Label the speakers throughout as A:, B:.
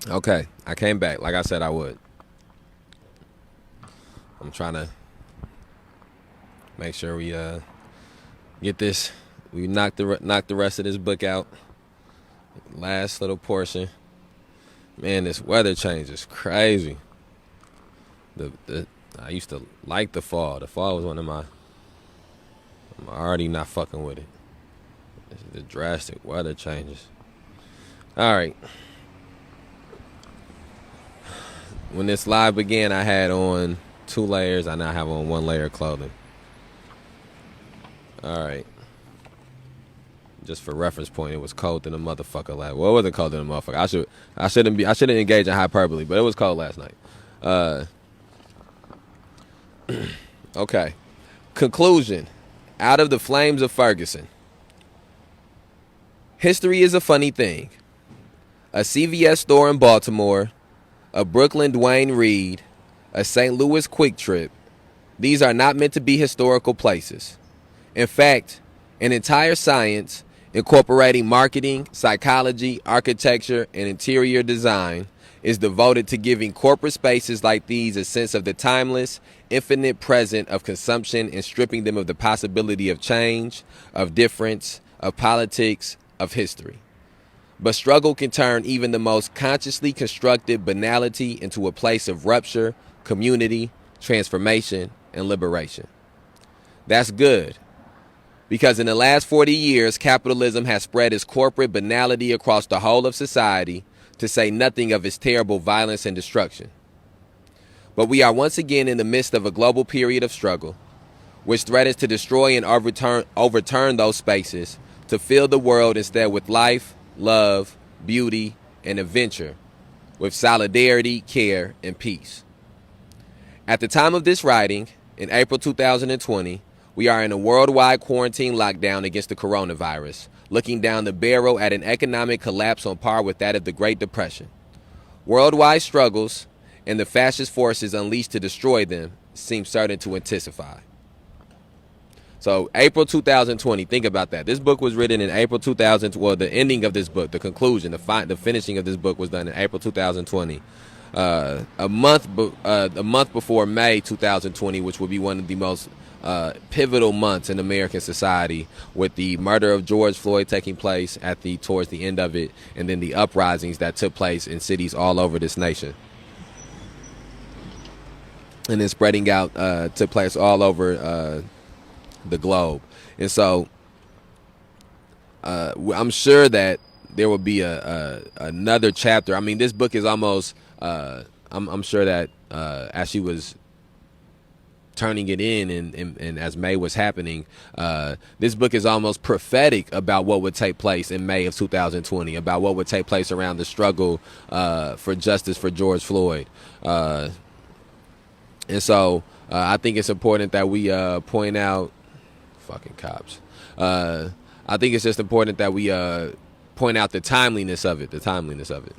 A: Okay, I came back like I said I would. I'm trying to make sure we get this. We knock the rest of this book out. Last little portion. Man, this weather change is crazy. The I used to like the fall. The fall was one of my. I'm already not fucking with it. This is the drastic weather changes. All right. When this live began, I had on 2 layers. I now have on 1 layer of clothing. All right. Just for reference point, it was cold than a motherfucker last. Well, it wasn't cold than a motherfucker. I shouldn't engage in hyperbole, but it was cold last night. Okay. Conclusion. Out of the flames of Ferguson. History is a funny thing. A CVS store in Baltimore, a Brooklyn Dwayne Reed, a St. Louis Quick Trip. These are not meant to be historical places. In fact, an entire science incorporating marketing, psychology, architecture, and interior design is devoted to giving corporate spaces like these a sense of the timeless, infinite present of consumption and stripping them of the possibility of change, of difference, of politics, of history. But struggle can turn even the most consciously constructed banality into a place of rupture, community, transformation, and liberation. That's good. Because in the last 40 years, capitalism has spread its corporate banality across the whole of society, to say nothing of its terrible violence and destruction. But we are once again in the midst of a global period of struggle, which threatens to destroy and overturn those spaces, to fill the world instead with life, love, beauty, and adventure, with solidarity, care, and peace. At the time of this writing, in April 2020, we are in a worldwide quarantine lockdown against the coronavirus, looking down the barrel at an economic collapse on par with that of the Great Depression. Worldwide struggles and the fascist forces unleashed to destroy them seem certain to intensify. So April 2020, think about that. This book was written in April 2000. Well, the ending of this book, the conclusion, the finishing of this book was done in April 2020. A month before May 2020, which would be one of the most pivotal months in American society, with the murder of George Floyd taking place towards the end of it, and then the uprisings that took place in cities all over this nation, and then spreading out took place all over the globe. And so I'm sure that there will be another chapter. I mean, this book is almost I'm sure that as she was turning it in and as May was happening, this book is almost prophetic about what would take place in May of 2020, about what would take place around the struggle for justice for George Floyd. And so I think it's important that we point out fucking cops. I think it's just important that we point out the timeliness of it.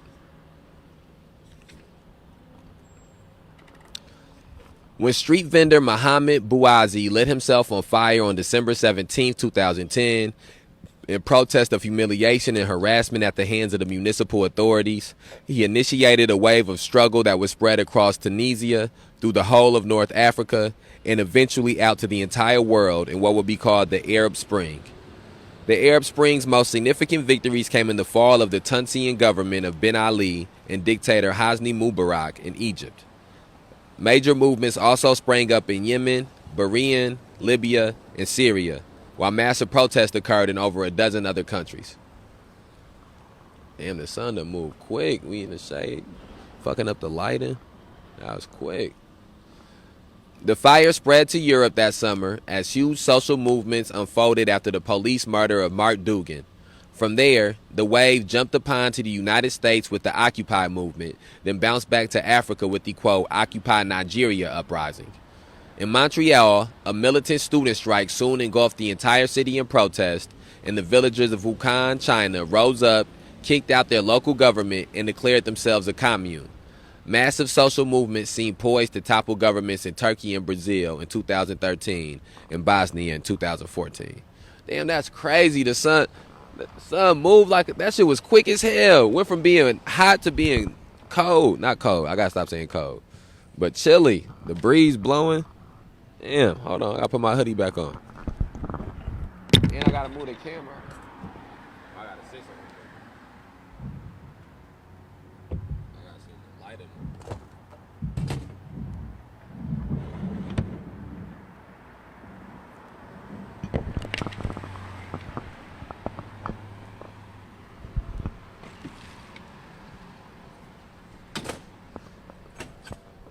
A: When street vendor Mohammed Bouazi lit himself on fire on December 17, 2010, in protest of humiliation and harassment at the hands of the municipal authorities, he initiated a wave of struggle that would spread across Tunisia, through the whole of North Africa, and eventually out to the entire world in what would be called the Arab Spring. The Arab Spring's most significant victories came in the fall of the Tunisian government of Ben Ali and dictator Hosni Mubarak in Egypt. Major movements also sprang up in Yemen, Bahrain, Libya, and Syria, while massive protests occurred in over a dozen other countries. Damn, the sun done moved quick. We in the shade, fucking up the lighting. That was quick. The fire spread to Europe that summer as huge social movements unfolded after the police murder of Mark Dugan. From there, the wave jumped upon to the United States with the Occupy movement, then bounced back to Africa with the, quote, Occupy Nigeria uprising. In Montreal, a militant student strike soon engulfed the entire city in protest, and the villagers of Wuhan, China rose up, kicked out their local government, and declared themselves a commune. Massive social movements seemed poised to topple governments in Turkey and Brazil in 2013 and Bosnia in 2014. Damn, that's crazy. The sun moved like that shit was quick as hell. Went from being hot to being cold. Not cold. I gotta stop saying cold. But chilly. The breeze blowing. Damn. Hold on. I gotta put my hoodie back on. And I gotta move the camera. I gotta sit somewhere. I gotta see the light in it.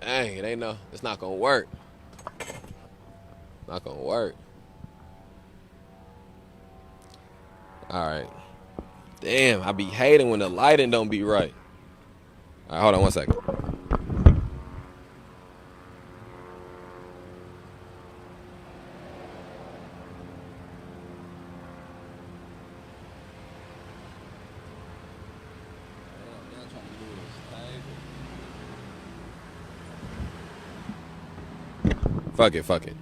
A: Dang, it ain't no. It's not gonna work. Not gonna work. All right. Damn, I be hating when the lighting don't be right. All right, hold on 1 second. Fuck it.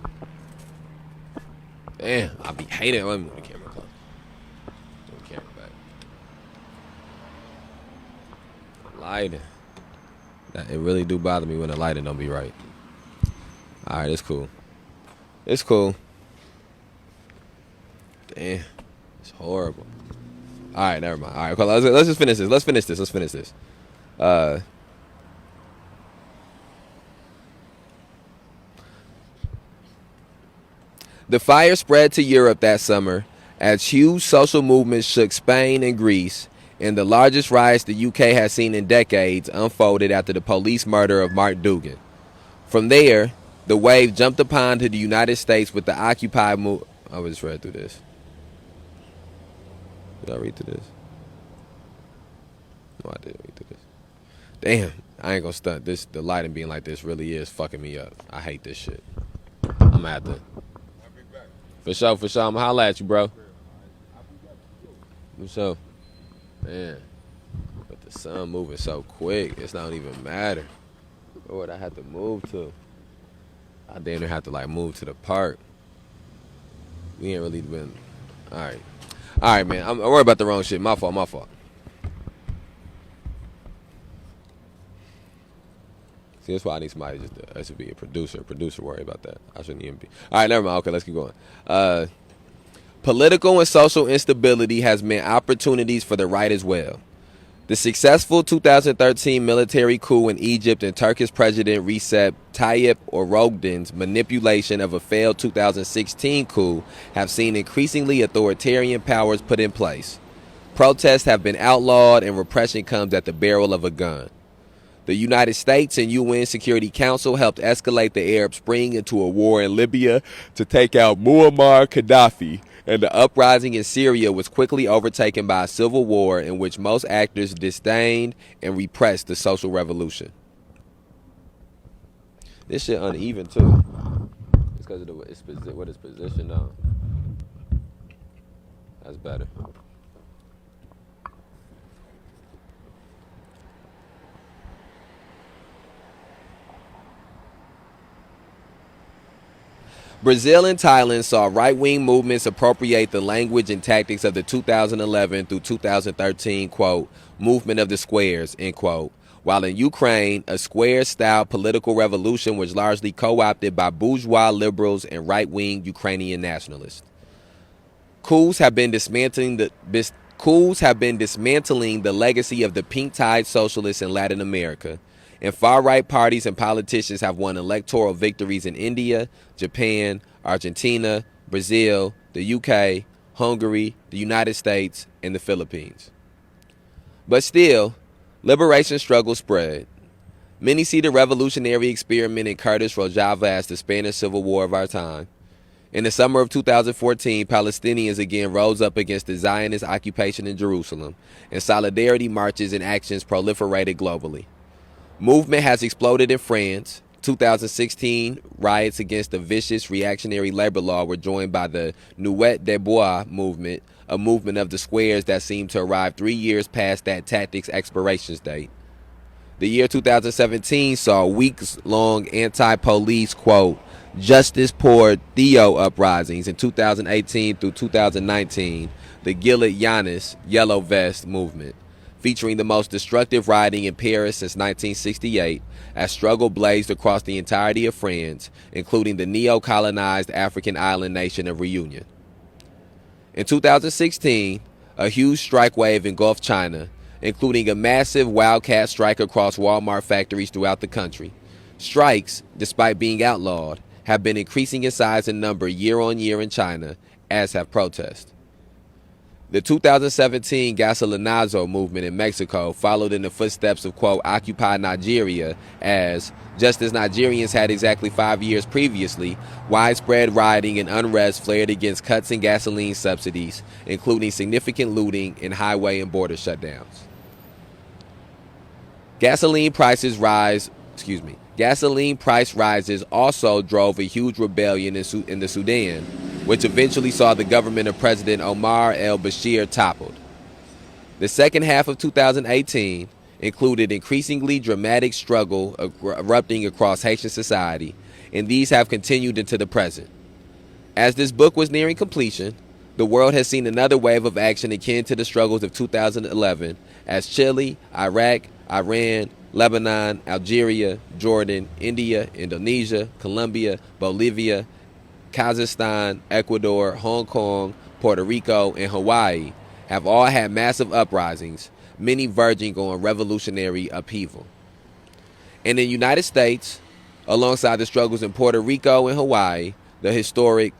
A: Damn, I be hating. Let me move the camera close. Move the camera back. Lighting. It really do bother me when the lighting don't be right. All right, it's cool. It's cool. Damn, it's horrible. All right, never mind. All right, cool. Let's just finish this. Let's finish this. The fire spread to Europe that summer as huge social movements shook Spain and Greece, and the largest riots the UK has seen in decades unfolded after the police murder of Mark Dugan. From there, the wave jumped upon to the United States with the Occupy movement. I just read through this. Did I read through this? No, I didn't read through this. Damn, I ain't gonna stunt. The lighting being like this really is fucking me up. I hate this shit. I'm gonna have to. For sure. I'm gonna holler at you, bro. For sure. Man. But the sun moving so quick, it's not even matter. Where would I have to move to? I damn near have to move to the park. We ain't really been. Alright, man. I'm worried about the wrong shit. My fault. See, that's why I need somebody to be a producer. Worry about that. I shouldn't even be. All right, never mind. Okay, let's keep going. Political and social instability has meant opportunities for the right as well. The successful 2013 military coup in Egypt and Turkish President Recep Tayyip Erdogan's manipulation of a failed 2016 coup have seen increasingly authoritarian powers put in place. Protests have been outlawed and repression comes at the barrel of a gun. The United States and UN Security Council helped escalate the Arab Spring into a war in Libya to take out Muammar Gaddafi, and the uprising in Syria was quickly overtaken by a civil war in which most actors disdained and repressed the social revolution. This shit uneven too. It's because of what it's positioned on. That's better. Brazil and Thailand saw right-wing movements appropriate the language and tactics of the 2011 through 2013, quote, movement of the squares, end quote, while in Ukraine, a square-style political revolution was largely co-opted by bourgeois liberals and right-wing Ukrainian nationalists. Coups have been dismantling the legacy of the pink-tide socialists in Latin America, and far-right parties and politicians have won electoral victories in India, Japan, Argentina, Brazil, the UK, Hungary, the United States, and the Philippines. But still, liberation struggles spread. Many see the revolutionary experiment in Kurdish Rojava as the Spanish Civil War of our time. In the summer of 2014, Palestinians again rose up against the Zionist occupation in Jerusalem, and solidarity marches and actions proliferated globally. Movement has exploded in France. 2016 riots against the vicious reactionary labor law were joined by the Nuit des Bois movement, a movement of the squares that seemed to arrive 3 years past that tactic's expiration date. The year 2017 saw weeks-long anti-police, quote, justice pour Theo uprisings in 2018 through 2019, the Gilad Yanis Yellow Vest movement. featuring the most destructive rioting in Paris since 1968, as struggle blazed across the entirety of France, including the neo-colonized African island nation of Reunion. In 2016, a huge strike wave engulfed China, including a massive wildcat strike across Walmart factories throughout the country. Strikes, despite being outlawed, have been increasing in size and number year on year in China, as have protests. The 2017 gasolinazo movement in Mexico followed in the footsteps of, quote, Occupy Nigeria, as, just as Nigerians had exactly 5 years previously, widespread rioting and unrest flared against cuts in gasoline subsidies, including significant looting and highway and border shutdowns. Gasoline price rises also drove a huge rebellion in the Sudan, which eventually saw the government of President Omar al-Bashir toppled. The second half of 2018 included increasingly dramatic struggle erupting across Haitian society, and these have continued into the present. As this book was nearing completion, the world has seen another wave of action akin to the struggles of 2011 as Chile, Iraq, Iran, Lebanon, Algeria, Jordan, India, Indonesia, Colombia, Bolivia, Kazakhstan, Ecuador, Hong Kong, Puerto Rico, and Hawaii have all had massive uprisings, many verging on revolutionary upheaval. In the United States, alongside the struggles in Puerto Rico and Hawaii, the historic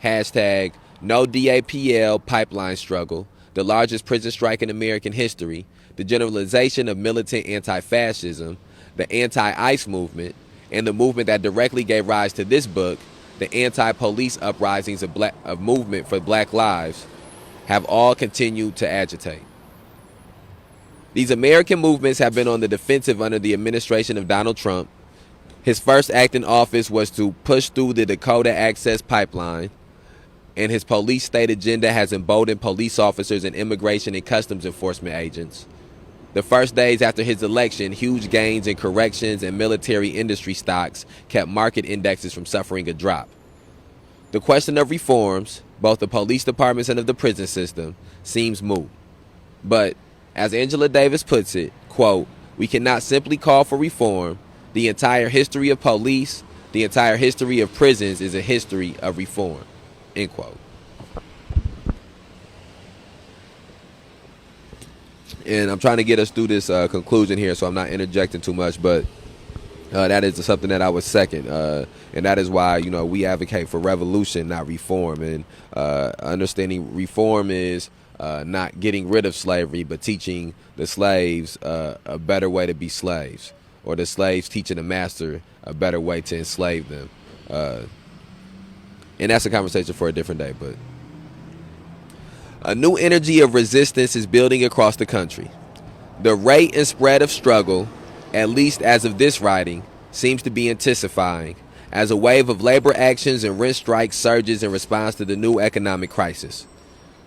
A: hashtag NoDAPL pipeline struggle, the largest prison strike in American history, the generalization of militant anti-fascism, the anti-ICE movement, and the movement that directly gave rise to this book, the anti-police uprisings of movement for Black Lives, have all continued to agitate. These American movements have been on the defensive under the administration of Donald Trump. His first act in office was to push through the Dakota Access Pipeline, and his police state agenda has emboldened police officers and immigration and customs enforcement agents. The first days after his election, huge gains in corrections and military industry stocks kept market indexes from suffering a drop. The question of reforms, both the police departments and of the prison system, seems moot. But, as Angela Davis puts it, quote, we cannot simply call for reform. The entire history of police, the entire history of prisons is a history of reform, end quote. And I'm trying to get us through this conclusion here, so I'm not interjecting too much, but that is something that I would second. And that is why, we advocate for revolution, not reform. And understanding reform is not getting rid of slavery, but teaching the slaves a better way to be slaves, or the slaves teaching the master a better way to enslave them. And that's a conversation for a different day, but a new energy of resistance is building across the country. The rate and spread of struggle, at least as of this writing, seems to be intensifying as a wave of labor actions and rent strikes surges in response to the new economic crisis.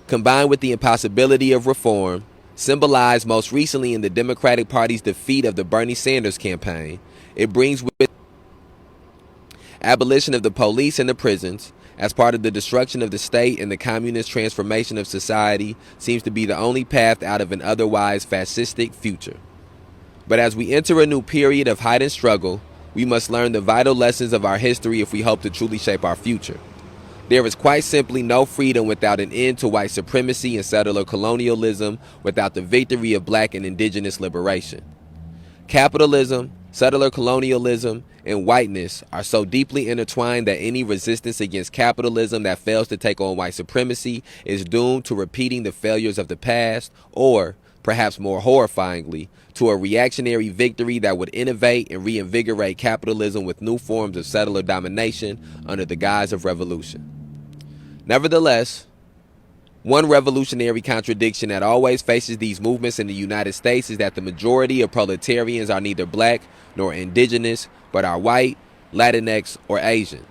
A: Combined with the impossibility of reform, symbolized most recently in the Democratic Party's defeat of the Bernie Sanders campaign, it brings with it abolition of the police and the prisons, as part of the destruction of the state, and the communist transformation of society seems to be the only path out of an otherwise fascistic future. But as we enter a new period of heightened struggle, we must learn the vital lessons of our history if we hope to truly shape our future. There is quite simply no freedom without an end to white supremacy and settler colonialism, without the victory of black and indigenous liberation. Capitalism, settler colonialism, and whiteness are so deeply intertwined that any resistance against capitalism that fails to take on white supremacy is doomed to repeating the failures of the past, or, perhaps more horrifyingly, to a reactionary victory that would innovate and reinvigorate capitalism with new forms of settler domination under the guise of revolution. Nevertheless, one revolutionary contradiction that always faces these movements in the United States is that the majority of proletarians are neither black nor indigenous, but are white, Latinx, or Asian.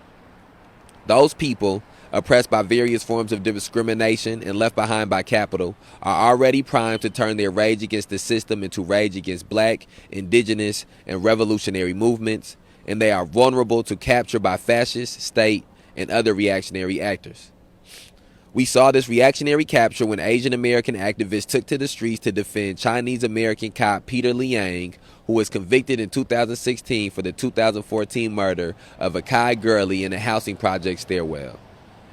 A: Those people, oppressed by various forms of discrimination and left behind by capital, are already primed to turn their rage against the system into rage against black, indigenous, and revolutionary movements, and they are vulnerable to capture by fascist, state, and other reactionary actors. We saw this reactionary capture when Asian American activists took to the streets to defend Chinese American cop Peter Liang, who was convicted in 2016 for the 2014 murder of Akai Gurley in a housing project stairwell.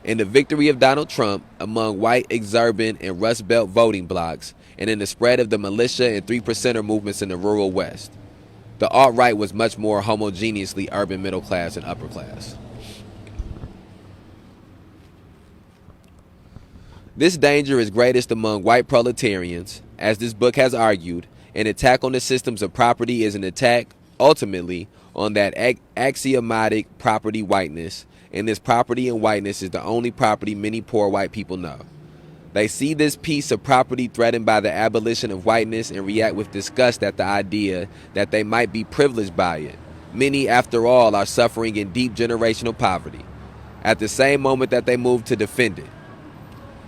A: In the victory of Donald Trump among white exurban and Rust Belt voting blocs, and in the spread of the militia and three percenter movements in the rural West. The alt-right was much more homogeneously urban middle class and upper class. This danger is greatest among white proletarians. As this book has argued, an attack on the systems of property is an attack, ultimately, on that axiomatic property whiteness, and this property and whiteness is the only property many poor white people know. They see this piece of property threatened by the abolition of whiteness and react with disgust at the idea that they might be privileged by it. Many, after all, are suffering in deep generational poverty, at the same moment that they move to defend it.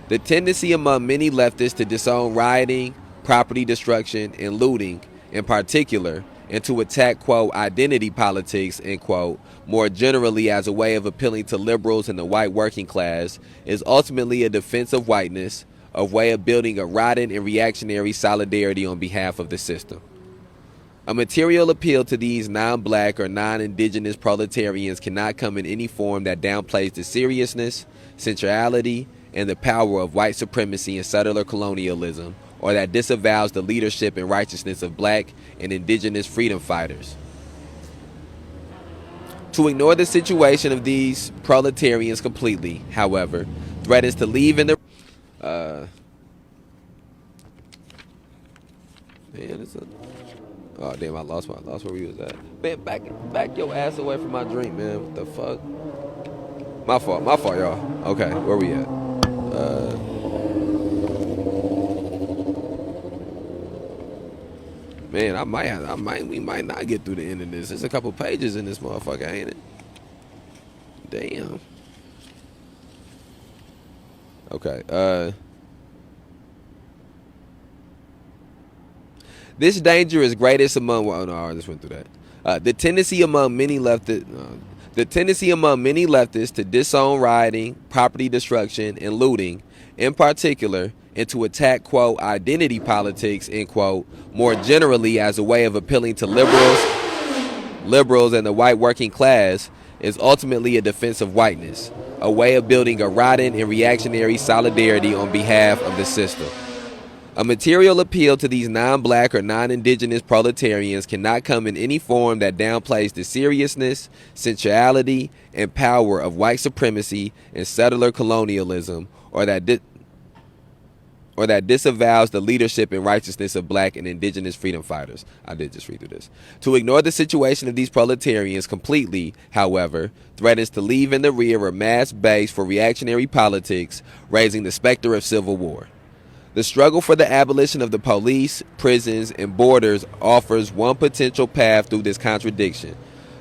A: The tendency among many leftists to disown rioting, property destruction, and looting, in particular, and to attack, quote, identity politics, end quote, more generally as a way of appealing to liberals and the white working class, is ultimately a defense of whiteness, a way of building a rotten and reactionary solidarity on behalf of the system. A material appeal to these non-black or non-indigenous proletarians cannot come in any form that downplays the seriousness, centrality, and the power of white supremacy and settler colonialism, or that disavows the leadership and righteousness of black and indigenous freedom fighters. To ignore the situation of these proletarians completely, however, threatens to leave in the oh damn, I lost where we was at. Man, back your ass away from my drink, man. What the fuck? My fault, y'all. Okay, where we at? Man, we might not get through the end of this. There's a couple pages in this motherfucker, ain't it? Damn. Okay, this danger is greatest among, well, no, I just went through that. The tendency among many leftists to disown rioting, property destruction, and looting, in particular, and to attack, quote, identity politics, end quote, more generally as a way of appealing to liberals and the white working class, is ultimately a defense of whiteness, a way of building a rotten and reactionary solidarity on behalf of the system. A material appeal to these non-black or non-indigenous proletarians cannot come in any form that downplays the seriousness, centrality, and power of white supremacy and settler colonialism, or that disavows the leadership and righteousness of black and indigenous freedom fighters. I did just read through this. To ignore the situation of these proletarians completely, however, threatens to leave in the rear a mass base for reactionary politics, raising the specter of civil war. The struggle for the abolition of the police, prisons, and borders offers one potential path through this contradiction.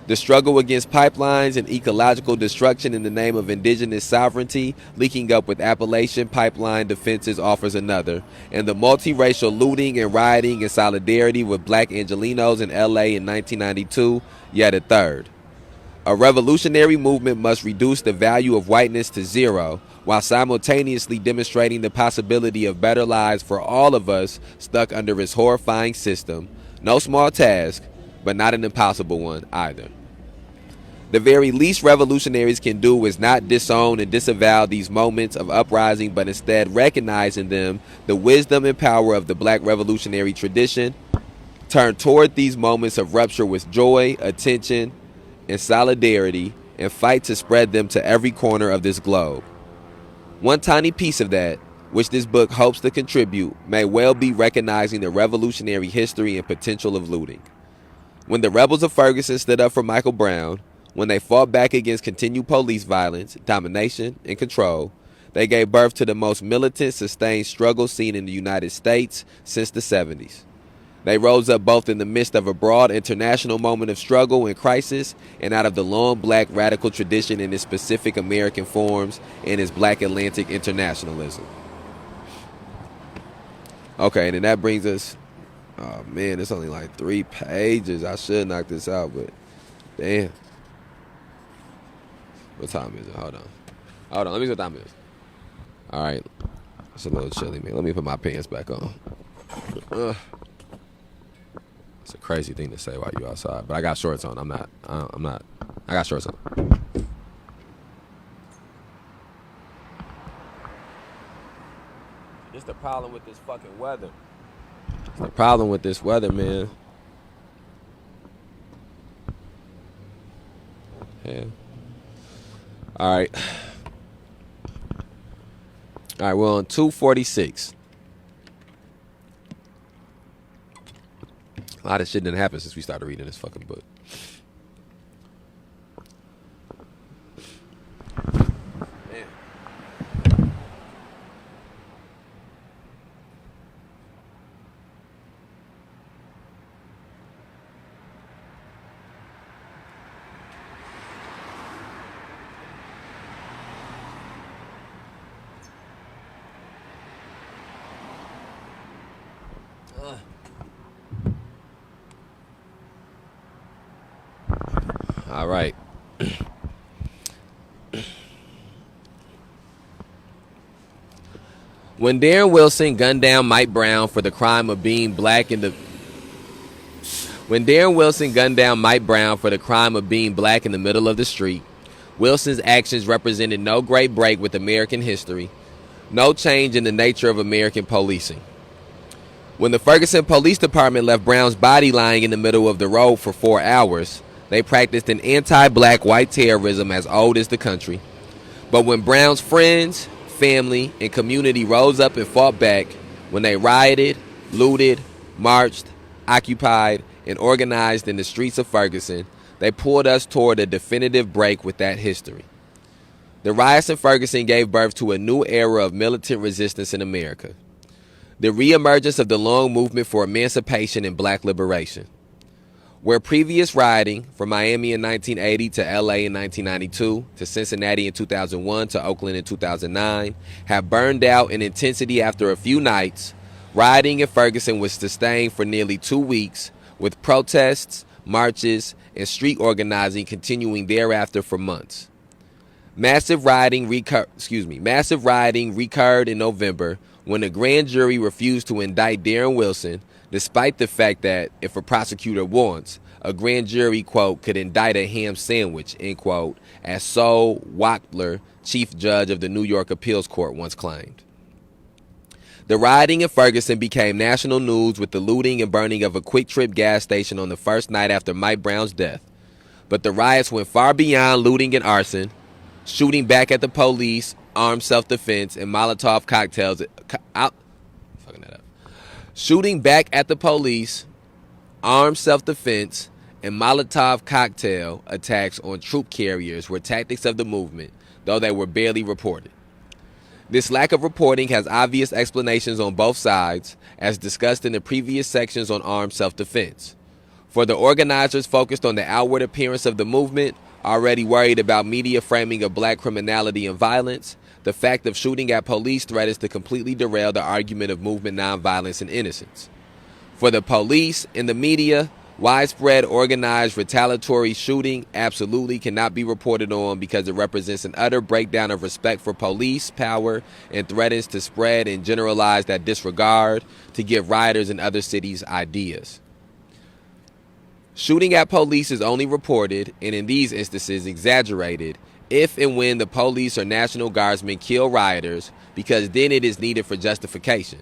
A: The struggle against pipelines and ecological destruction in the name of indigenous sovereignty, leaking up with Appalachian pipeline defenses, offers another, and the multiracial looting and rioting in solidarity with black Angelenos in LA in 1992, yet a third. A revolutionary movement must reduce the value of whiteness to zero, while simultaneously demonstrating the possibility of better lives for all of us stuck under its horrifying system. No small task, but not an impossible one either. The very least revolutionaries can do is not disown and disavow these moments of uprising, but instead recognize in them the wisdom and power of the black revolutionary tradition, turn toward these moments of rupture with joy, attention, and solidarity, and fight to spread them to every corner of this globe. One tiny piece of that, which this book hopes to contribute, may well be recognizing the revolutionary history and potential of looting. When the rebels of Ferguson stood up for Michael Brown, when they fought back against continued police violence, domination, and control, they gave birth to the most militant, sustained struggle seen in the United States since the 70s. They rose up both in the midst of a broad international moment of struggle and crisis and out of the long black radical tradition in its specific American forms and its black Atlantic internationalism. Okay, and then that brings us, oh man, it's only like 3 pages. I should knock this out, but damn. What time is it? Hold on, let me see what time it is. All right. It's a little chilly, man. Let me put my pants back on. It's a crazy thing to say while you outside, but I got shorts on. I'm not. I got shorts on. It's the problem with this fucking weather. It's the problem with this weather, man. Yeah. All right. All right, we're on 246. A lot of shit didn't happen since we started reading this fucking book. Man. All right. When Darren Wilson gunned down Mike Brown for the crime of being black in the middle of the street, Wilson's actions represented no great break with American history, no change in the nature of American policing. When the Ferguson Police Department left Brown's body lying in the middle of the road for 4 hours, they practiced an anti-black white terrorism as old as the country. But when Brown's friends, family, and community rose up and fought back, when they rioted, looted, marched, occupied, and organized in the streets of Ferguson, they pulled us toward a definitive break with that history. The riots in Ferguson gave birth to a new era of militant resistance in America. The reemergence of the long movement for emancipation and black liberation. Where previous rioting, from Miami in 1980 to LA in 1992, to Cincinnati in 2001 to Oakland in 2009, have burned out in intensity after a few nights, rioting in Ferguson was sustained for nearly 2 weeks, with protests, marches, and street organizing continuing thereafter for months. Massive rioting recurred in November when a grand jury refused to indict Darren Wilson, despite the fact that, if a prosecutor wants, a grand jury, quote, could indict a ham sandwich, end quote, as Sol Wachtler, chief judge of the New York Appeals Court, once claimed. The rioting in Ferguson became national news with the looting and burning of a Quick Trip gas station on the first night after Mike Brown's death. But the riots went far beyond looting and arson, shooting back at the police, armed self-defense, and Molotov cocktails. Shooting back at the police, armed self-defense, and Molotov cocktail attacks on troop carriers were tactics of the movement, though they were barely reported. This lack of reporting has obvious explanations on both sides, as discussed in the previous sections on armed self-defense. For the organizers focused on the outward appearance of the movement, already worried about media framing of black criminality and violence, the fact of shooting at police threatens to completely derail the argument of movement nonviolence and innocence. For the police and the media, widespread organized retaliatory shooting absolutely cannot be reported on because it represents an utter breakdown of respect for police power and threatens to spread and generalize that disregard to give rioters in other cities ideas. Shooting at police is only reported, and in these instances exaggerated, if and when the police or National Guardsmen kill rioters, because then it is needed for justification.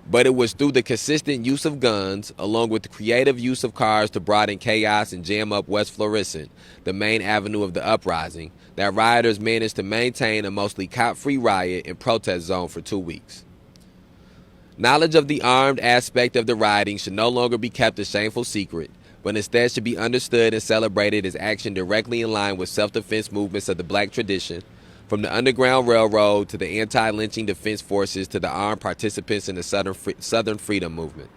A: But it was through the consistent use of guns, along with the creative use of cars to broaden chaos and jam up West Florissant, the main avenue of the uprising, that rioters managed to maintain a mostly cop-free riot and protest zone for 2 weeks. Knowledge of the armed aspect of the rioting should no longer be kept a shameful secret, but instead should be understood and celebrated as action directly in line with self-defense movements of the black tradition, from the Underground Railroad to the anti-lynching defense forces to the armed participants in the Southern Freedom Movement.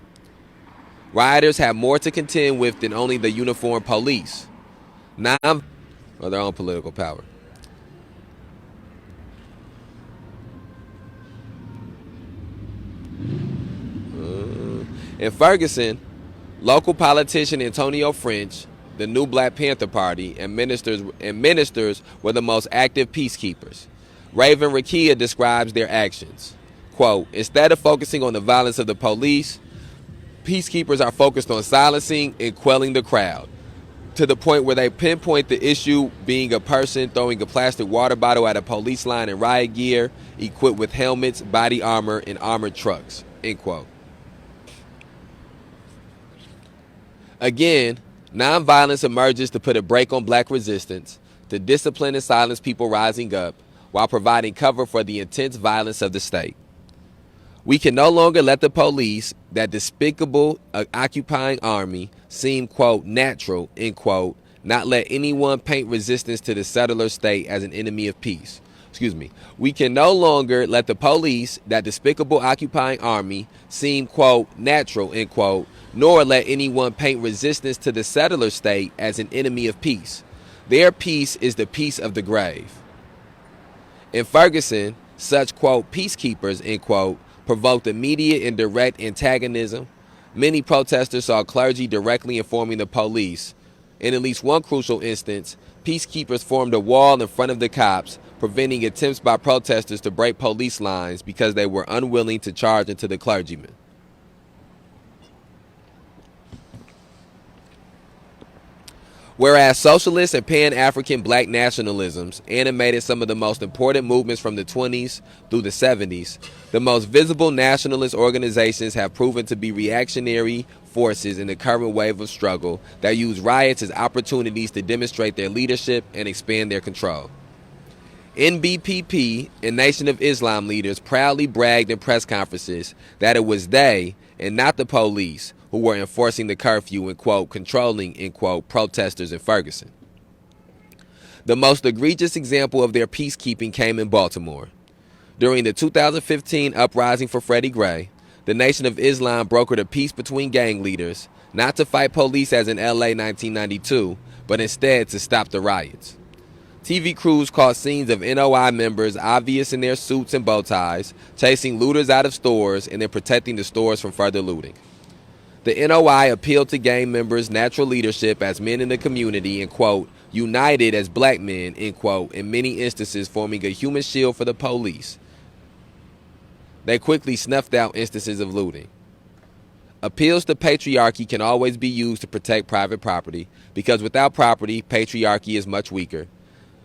A: Rioters have more to contend with than only the uniformed police, or their own political power. In Ferguson, local politician Antonio French, the new Black Panther Party, and ministers were the most active peacekeepers. Raven Rakia describes their actions. Quote, instead of focusing on the violence of the police, peacekeepers are focused on silencing and quelling the crowd, to the point where they pinpoint the issue being a person throwing a plastic water bottle at a police line in riot gear, equipped with helmets, body armor, and armored trucks. End quote. Again, nonviolence emerges to put a brake on black resistance, to discipline and silence people rising up, while providing cover for the intense violence of the state. We can no longer let the police, that despicable occupying army, seem, quote, natural, end quote, not let anyone paint resistance to the settler state as an enemy of peace. We can no longer let the police, that despicable occupying army, seem, quote, natural, end quote, nor let anyone paint resistance to the settler state as an enemy of peace. Their peace is the peace of the grave. In Ferguson, such, quote, peacekeepers, end quote, provoked immediate and direct antagonism. Many protesters saw clergy directly informing the police. In at least one crucial instance, peacekeepers formed a wall in front of the cops, preventing attempts by protesters to break police lines because they were unwilling to charge into the clergymen. Whereas socialist and Pan-African black nationalisms animated some of the most important movements from the 20s through the 70s, the most visible nationalist organizations have proven to be reactionary forces in the current wave of struggle that use riots as opportunities to demonstrate their leadership and expand their control. NBPP and Nation of Islam leaders proudly bragged in press conferences that it was they, and not the police, who were enforcing the curfew and, quote, controlling, end quote, protesters in Ferguson. The most egregious example of their peacekeeping came in Baltimore. During the 2015 uprising for Freddie Gray, the Nation of Islam brokered a peace between gang leaders, not to fight police as in LA 1992, but instead to stop the riots. TV crews caught scenes of NOI members obvious in their suits and bow ties, chasing looters out of stores and then protecting the stores from further looting. The NOI appealed to gang members' natural leadership as men in the community and, quote, united as black men, end quote, in many instances forming a human shield for the police. They quickly snuffed out instances of looting. Appeals to patriarchy can always be used to protect private property, because without property, patriarchy is much weaker.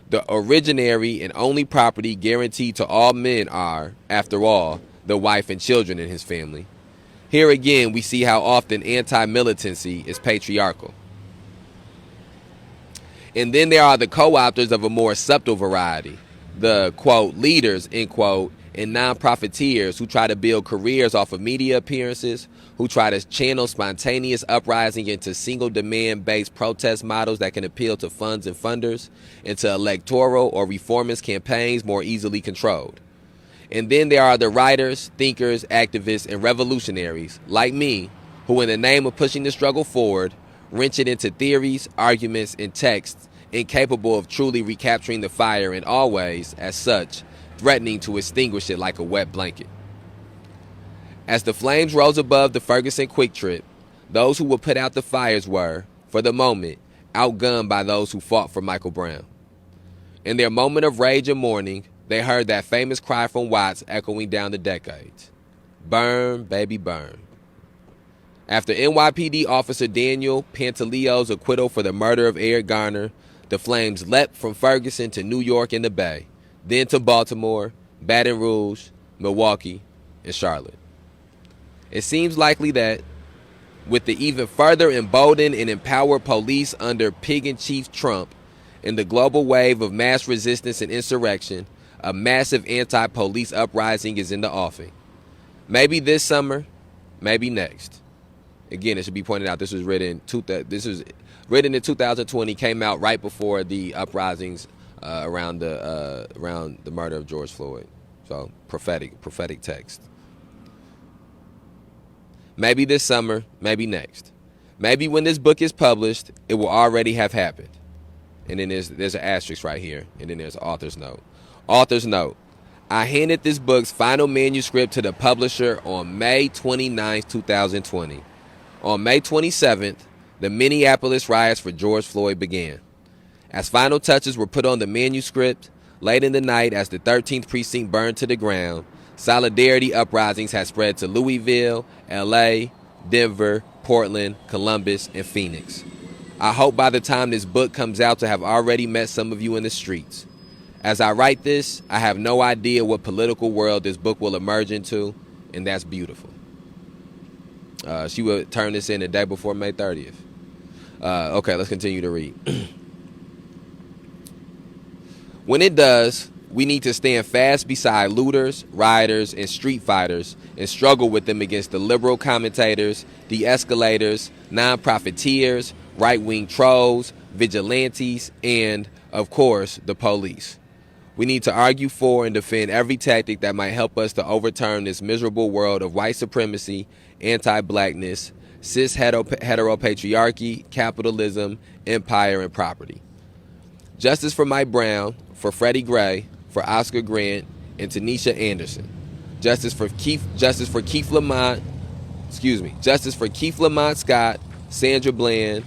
A: The originary and only property guaranteed to all men are, after all, the wife and children in his family. Here again, we see how often anti-militancy is patriarchal. And then there are the co-opters of a more subtle variety, the, quote, leaders, end quote, and non-profiteers who try to build careers off of media appearances, who try to channel spontaneous uprising into single demand-based protest models that can appeal to funds and funders, into electoral or reformist campaigns more easily controlled. And then there are the writers, thinkers, activists, and revolutionaries, like me, who in the name of pushing the struggle forward, wrench it into theories, arguments, and texts incapable of truly recapturing the fire and always, as such, threatening to extinguish it like a wet blanket. As the flames rose above the Ferguson Quick Trip, those who would put out the fires were, for the moment, outgunned by those who fought for Michael Brown. In their moment of rage and mourning, they heard that famous cry from Watts echoing down the decades. Burn, baby, burn. After NYPD officer Daniel Pantaleo's acquittal for the murder of Eric Garner, the flames leapt from Ferguson to New York and the Bay, then to Baltimore, Baton Rouge, Milwaukee, and Charlotte. It seems likely that, with the even further emboldened and empowered police under Pig-in-Chief Trump, and the global wave of mass resistance and insurrection, a massive anti-police uprising is in the offing. Maybe this summer, maybe next. Again, it should be pointed out this was written in 2020, came out right before the uprisings around the murder of George Floyd. So prophetic text. Maybe this summer, maybe next. Maybe when this book is published, it will already have happened. And then there's an asterisk right here, and then there's an author's note. Author's note. I handed this book's final manuscript to the publisher on May 29, 2020. On May 27th, the Minneapolis riots for George Floyd began. As final touches were put on the manuscript, Late in the night, as the 13th precinct burned to the ground, solidarity uprisings had spread to Louisville, LA, Denver, Portland, Columbus, and Phoenix. I hope by the time this book comes out to have already met some of you in the streets. As I write this, I have no idea what political world this book will emerge into, and that's beautiful. She would turn this in the day before May 30th. Okay, let's continue to read. When it does, we need to stand fast beside looters, rioters, and street fighters and struggle with them against the liberal commentators, de-escalators, non-profiteers, right-wing trolls, vigilantes, and, of course, the police. We need to argue for and defend every tactic that might help us to overturn this miserable world of white supremacy, anti-blackness, cis-heteropatriarchy, capitalism, empire, and property. Justice for Mike Brown, for Freddie Gray, for Oscar Grant, and Tanisha Anderson. Justice for Keith Lamont Scott, Sandra Bland,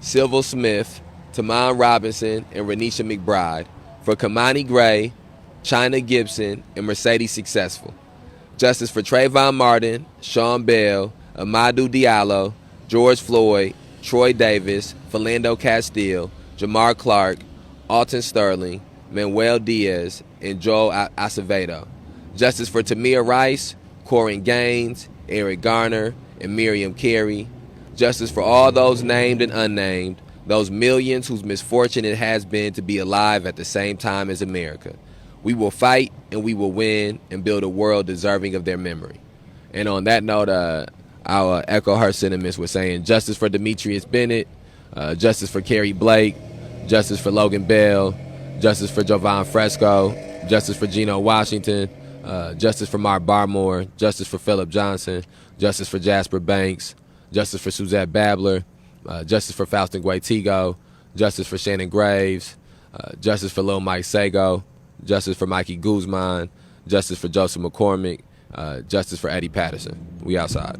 A: Sylville Smith, Tamon Robinson, and Renisha McBride. For Kamani Gray, China Gibson, and Mercedes Successful. Justice for Trayvon Martin, Sean Bell, Amadou Diallo, George Floyd, Troy Davis, Philando Castile, Jamar Clark, Alton Sterling, Manuel Diaz, and Joel Acevedo. Justice for Tamir Rice, Corin Gaines, Eric Garner, and Miriam Carey. Justice for all those named and unnamed, those millions whose misfortune it has been to be alive at the same time as America. We will fight and we will win and build a world deserving of their memory. And on that note, I'll echo her sentiments with saying justice for Demetrius Bennett, justice for Kerry Blake, justice for Logan Bell, justice for Jovan Fresco, justice for Geno Washington, justice for Mark Barmore, justice for Philip Johnson, justice for Jasper Banks, justice for Suzette Babler, justice for Faustin Guaitigo, justice for Shannon Graves, justice for Lil Mike Sago, justice for Mikey Guzman, justice for Joseph McCormick, justice for Eddie Patterson. We outside.